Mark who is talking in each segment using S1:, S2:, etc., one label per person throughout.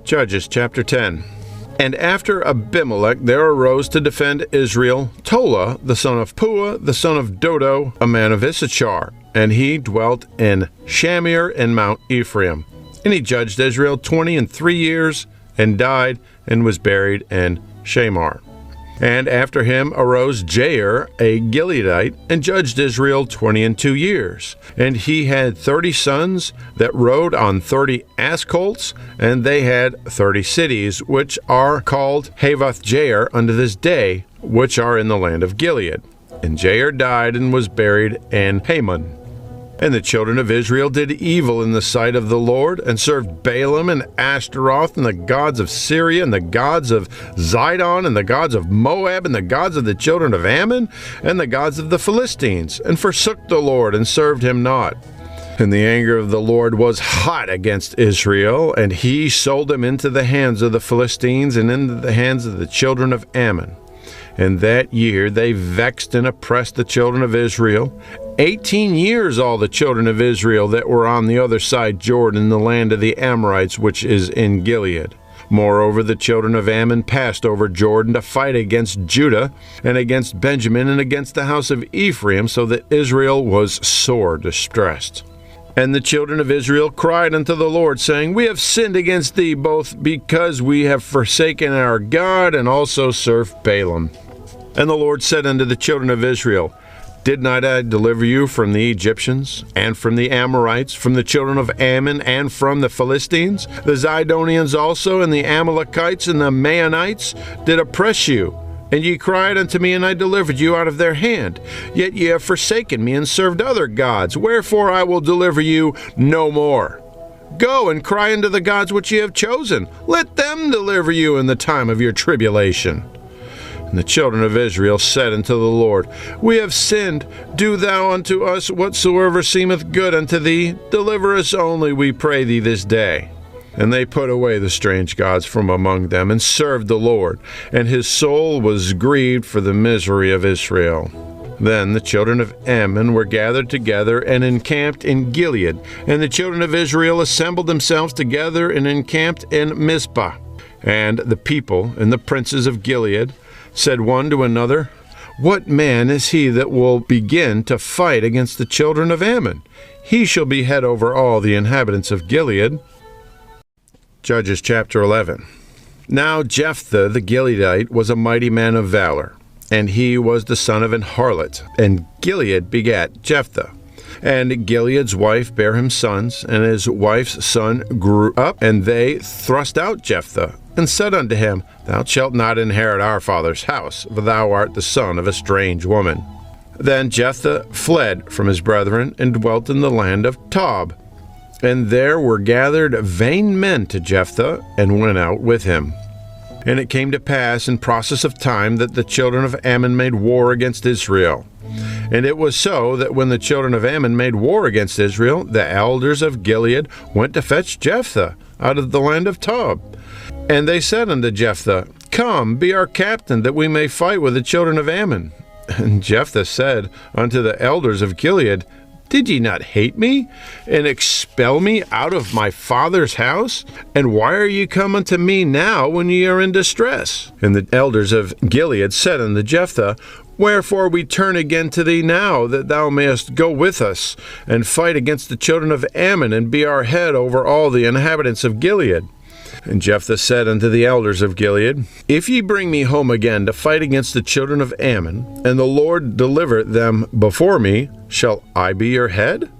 S1: Judges chapter 10. And after Abimelech there arose to defend Israel Tola, the son of Puah, the son of Dodo, a man of Issachar, and he dwelt in Shamir in Mount Ephraim. And he judged Israel 23 years, and died, and was buried in Shamir. And after him arose Jair, a Gileadite, and judged Israel 22 years. And he had 30 sons that rode on 30 ass colts, and they had 30 cities, which are called Havothjair unto this day, which are in the land of Gilead. And Jair died and was buried in Camon. And the children of Israel did evil in the sight of the Lord, and served Baalim and Ashtaroth, and the gods of Syria, and the gods of Zidon, and the gods of Moab, and the gods of the children of Ammon, and the gods of the Philistines, and forsook the Lord, and served him not. And the anger of the Lord was hot against Israel, and he sold them into the hands of the Philistines, and into the hands of the children of Ammon. And that year they vexed and oppressed the children of Israel. 18 years all the children of Israel that were on the other side Jordan, in the land of the Amorites, which is in Gilead. Moreover, the children of Ammon passed over Jordan to fight against Judah, and against Benjamin, and against the house of Ephraim, so that Israel was sore distressed. And the children of Israel cried unto the Lord, saying, We have sinned against thee, both because we have forsaken our God, and also served Baalim. And the Lord said unto the children of Israel, Did not I deliver you from the Egyptians, and from the Amorites, from the children of Ammon, and from the Philistines? The Zidonians also, and the Amalekites, and the Maonites did oppress you. And ye cried unto me, and I delivered you out of their hand. Yet ye have forsaken me, and served other gods. Wherefore I will deliver you no more. Go and cry unto the gods which ye have chosen. Let them deliver you in the time of your tribulation. And the children of Israel said unto the Lord, We have sinned. Do thou unto us whatsoever seemeth good unto thee. Deliver us only, we pray thee, this day. And they put away the strange gods from among them, and served the Lord. And his soul was grieved for the misery of Israel. Then the children of Ammon were gathered together, and encamped in Gilead. And the children of Israel assembled themselves together, and encamped in Mizpah. And the people and the princes of Gilead said one to another, What man is he that will begin to fight against the children of Ammon? He shall be head over all the inhabitants of Gilead. Judges chapter 11. Now Jephthah the Gileadite was a mighty man of valor, and he was the son of an harlot, and Gilead begat Jephthah. And Gilead's wife bare him sons, and his wife's son grew up, and they thrust out Jephthah, and said unto him, Thou shalt not inherit our father's house, for thou art the son of a strange woman. Then Jephthah fled from his brethren, and dwelt in the land of Tob. And there were gathered vain men to Jephthah, and went out with him. And it came to pass in process of time that the children of Ammon made war against Israel. And it was so that when the children of Ammon made war against Israel, the elders of Gilead went to fetch Jephthah out of the land of Tob. And they said unto Jephthah, Come, be our captain, that we may fight with the children of Ammon. And Jephthah said unto the elders of Gilead, Did ye not hate me, and expel me out of my father's house? And why are ye come unto me now when ye are in distress? And the elders of Gilead said unto Jephthah, Wherefore we turn again to thee now, that thou mayest go with us, and fight against the children of Ammon, and be our head over all the inhabitants of Gilead. And Jephthah said unto the elders of Gilead, If ye bring me home again to fight against the children of Ammon, and the Lord deliver them before me, shall I be your head?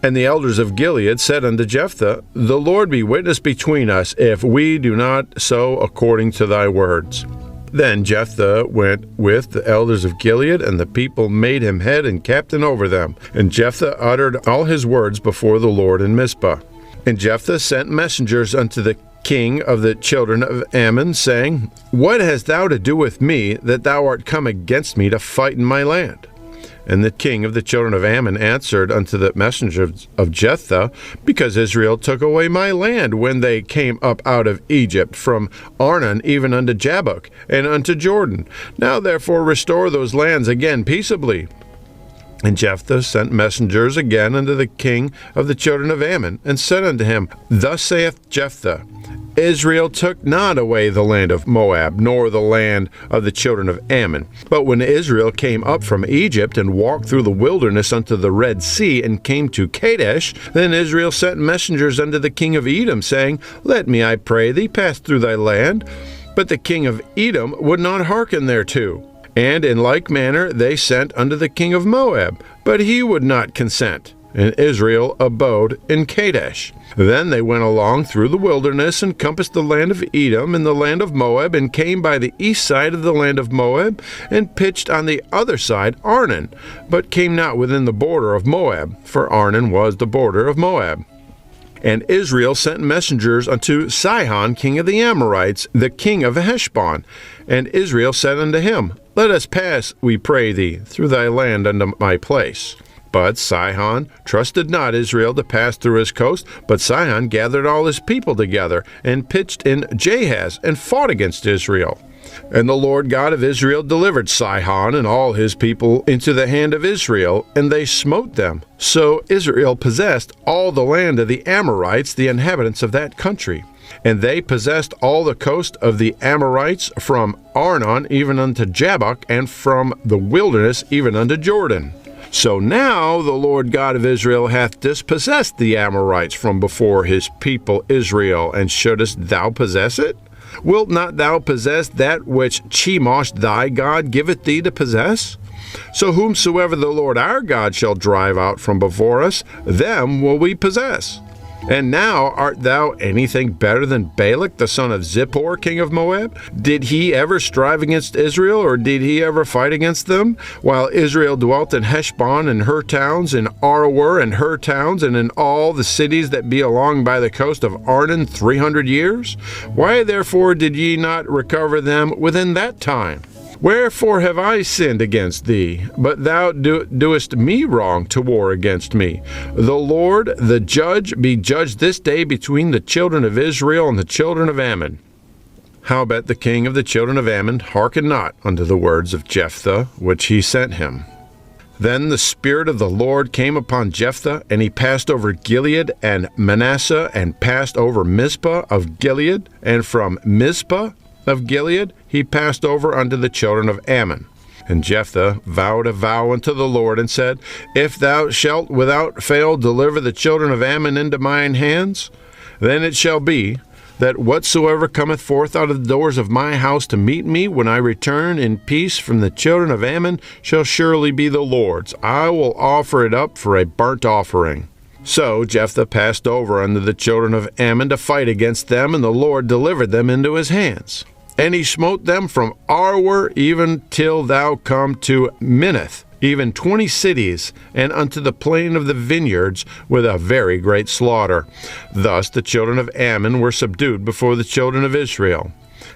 S1: And the elders of Gilead said unto Jephthah, The Lord be witness between us, if we do not so according to thy words. Then Jephthah went with the elders of Gilead, and the people made him head and captain over them. And Jephthah uttered all his words before the Lord in Mizpah. And Jephthah sent messengers unto the king of the children of Ammon, saying, What hast thou to do with me, that thou art come against me to fight in my land? And the king of the children of Ammon answered unto the messenger of Jephthah, Because Israel took away my land when they came up out of Egypt, from Arnon even unto Jabbok, and unto Jordan. Now therefore restore those lands again peaceably. And Jephthah sent messengers again unto the king of the children of Ammon, and said unto him, Thus saith Jephthah, Israel took not away the land of Moab, nor the land of the children of Ammon. But when Israel came up from Egypt and walked through the wilderness unto the Red Sea, and came to Kadesh, then Israel sent messengers unto the king of Edom, saying, Let me, I pray thee, pass through thy land. But the king of Edom would not hearken thereto. And in like manner they sent unto the king of Moab, but he would not consent. And Israel abode in Kadesh. Then they went along through the wilderness, and compassed the land of Edom and the land of Moab, and came by the east side of the land of Moab, and pitched on the other side Arnon, but came not within the border of Moab, for Arnon was the border of Moab. And Israel sent messengers unto Sihon, king of the Amorites, the king of Heshbon. And Israel said unto him, Let us pass, we pray thee, through thy land unto my place. But Sihon trusted not Israel to pass through his coast, but Sihon gathered all his people together, and pitched in Jahaz, and fought against Israel. And the Lord God of Israel delivered Sihon and all his people into the hand of Israel, and they smote them. So Israel possessed all the land of the Amorites, the inhabitants of that country. And they possessed all the coast of the Amorites, from Arnon even unto Jabbok, and from the wilderness even unto Jordan. So now the Lord God of Israel hath dispossessed the Amorites from before his people Israel, and shouldest thou possess it? Wilt not thou possess that which Chemosh thy God giveth thee to possess? So whomsoever the Lord our God shall drive out from before us, them will we possess. And now art thou anything better than Balak the son of Zippor, king of Moab? Did he ever strive against Israel, or did he ever fight against them? While Israel dwelt in Heshbon and her towns, in Aroer and her towns, and in all the cities that be along by the coast of Arnon 300 years? Why therefore did ye not recover them within that time? Wherefore have I sinned against thee? But thou doest me wrong to war against me. The Lord, the judge, be judged this day between the children of Israel and the children of Ammon. Howbeit the king of the children of Ammon hearkened not unto the words of Jephthah, which he sent him. Then the Spirit of the Lord came upon Jephthah, and he passed over Gilead and Manasseh, and passed over Mizpah of Gilead, and from Mizpah of Gilead he passed over unto the children of Ammon. And Jephthah vowed a vow unto the Lord, and said, If thou shalt without fail deliver the children of Ammon into mine hands, then it shall be, that whatsoever cometh forth out of the doors of my house to meet me, when I return in peace from the children of Ammon, shall surely be the Lord's. I will offer it up for a burnt offering. So Jephthah passed over unto the children of Ammon to fight against them, and the Lord delivered them into his hands. And he smote them from Aroer even till thou come to Minnith, even 20 cities, and unto the plain of the vineyards, with a very great slaughter. Thus the children of Ammon were subdued before the children of Israel.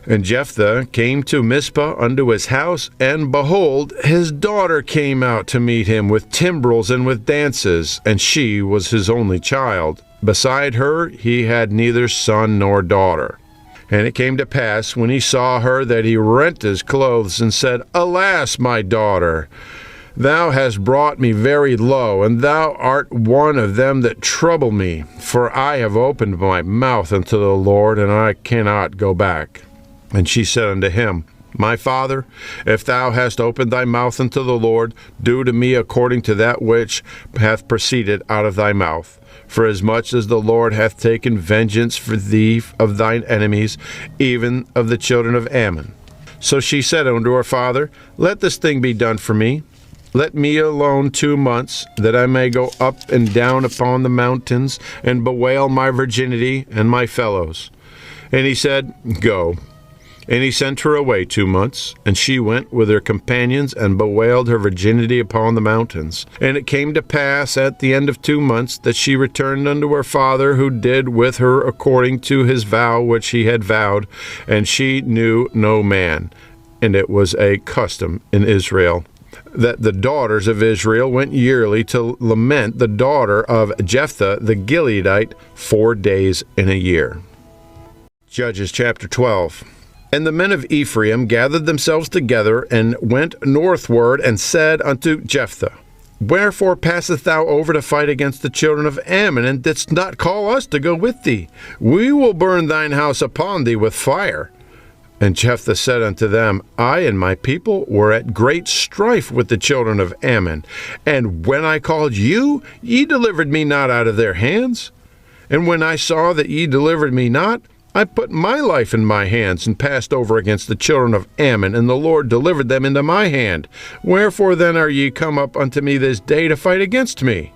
S1: And Jephthah came to Mizpah unto his house, and behold, his daughter came out to meet him with timbrels and with dances, and she was his only child. Beside her he had neither son nor daughter. And it came to pass, when he saw her, that he rent his clothes, and said, Alas, my daughter, thou hast brought me very low, and thou art one of them that trouble me. For I have opened my mouth unto the Lord, and I cannot go back. And she said unto him, My father, if thou hast opened thy mouth unto the Lord, do to me according to that which hath proceeded out of thy mouth. For as much as the Lord hath taken vengeance for thee of thine enemies, even of the children of Ammon. So she said unto her father, Let this thing be done for me. Let me alone 2 months, that I may go up and down upon the mountains, and bewail my virginity and my fellows. And he said, Go. And he sent her away 2 months, and she went with her companions, and bewailed her virginity upon the mountains. And it came to pass at the end of 2 months, that she returned unto her father, who did with her according to his vow which he had vowed, and she knew no man. And it was a custom in Israel, that the daughters of Israel went yearly to lament the daughter of Jephthah the Gileadite 4 days in a year. Judges chapter 12. And the men of Ephraim gathered themselves together, and went northward, and said unto Jephthah, Wherefore passest thou over to fight against the children of Ammon, and didst not call us to go with thee? We will burn thine house upon thee with fire. And Jephthah said unto them, I and my people were at great strife with the children of Ammon, and when I called you, ye delivered me not out of their hands. And when I saw that ye delivered me not, I put my life in my hands, and passed over against the children of Ammon, and the Lord delivered them into my hand. Wherefore then are ye come up unto me this day to fight against me?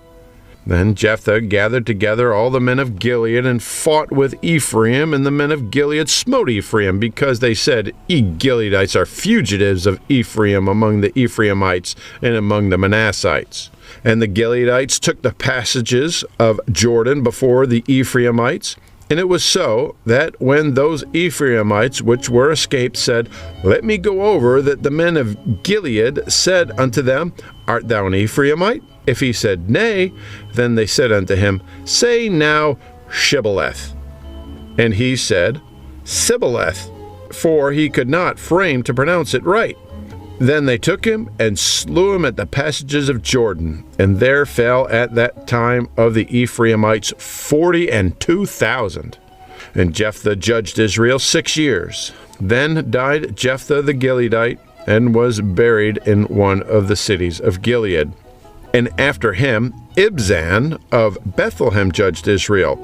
S1: Then Jephthah gathered together all the men of Gilead, and fought with Ephraim, and the men of Gilead smote Ephraim, because they said, Ye Gileadites are fugitives of Ephraim among the Ephraimites and among the Manassites. And the Gileadites took the passages of Jordan before the Ephraimites. And it was so, that when those Ephraimites which were escaped said, Let me go over, that the men of Gilead said unto them, Art thou an Ephraimite? If he said, Nay, then they said unto him, Say now, Shibboleth. And he said, Sibboleth, for he could not frame to pronounce it right. Then they took him and slew him at the passages of Jordan, and there fell at that time of the Ephraimites 42,000. And Jephthah judged Israel 6 years. Then died Jephthah the Gileadite, and was buried in one of the cities of Gilead. And after him, Ibzan of Bethlehem judged Israel.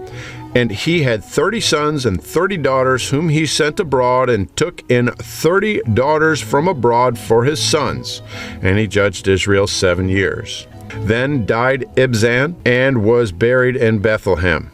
S1: And he had 30 sons and 30 daughters, whom he sent abroad, and took in 30 daughters from abroad for his sons. And he judged Israel 7 years. Then died Ibzan, and was buried in Bethlehem.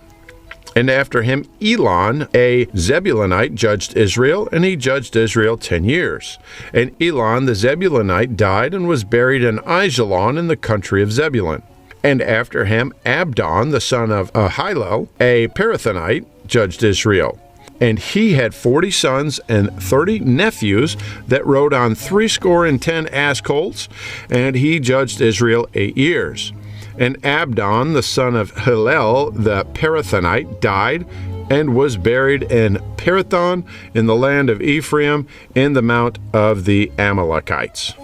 S1: And after him, Elon, a Zebulunite, judged Israel, and he judged Israel 10 years. And Elon the Zebulunite died, and was buried in Aijalon in the country of Zebulun. And after him, Abdon, the son of Ahilel, a Pirathonite, judged Israel. And he had 40 sons and 30 nephews that rode on 70 ass colts, and he judged Israel 8 years. And Abdon, the son of Hillel, the Pirathonite, died, and was buried in Pirathon in the land of Ephraim, in the mount of the Amalekites.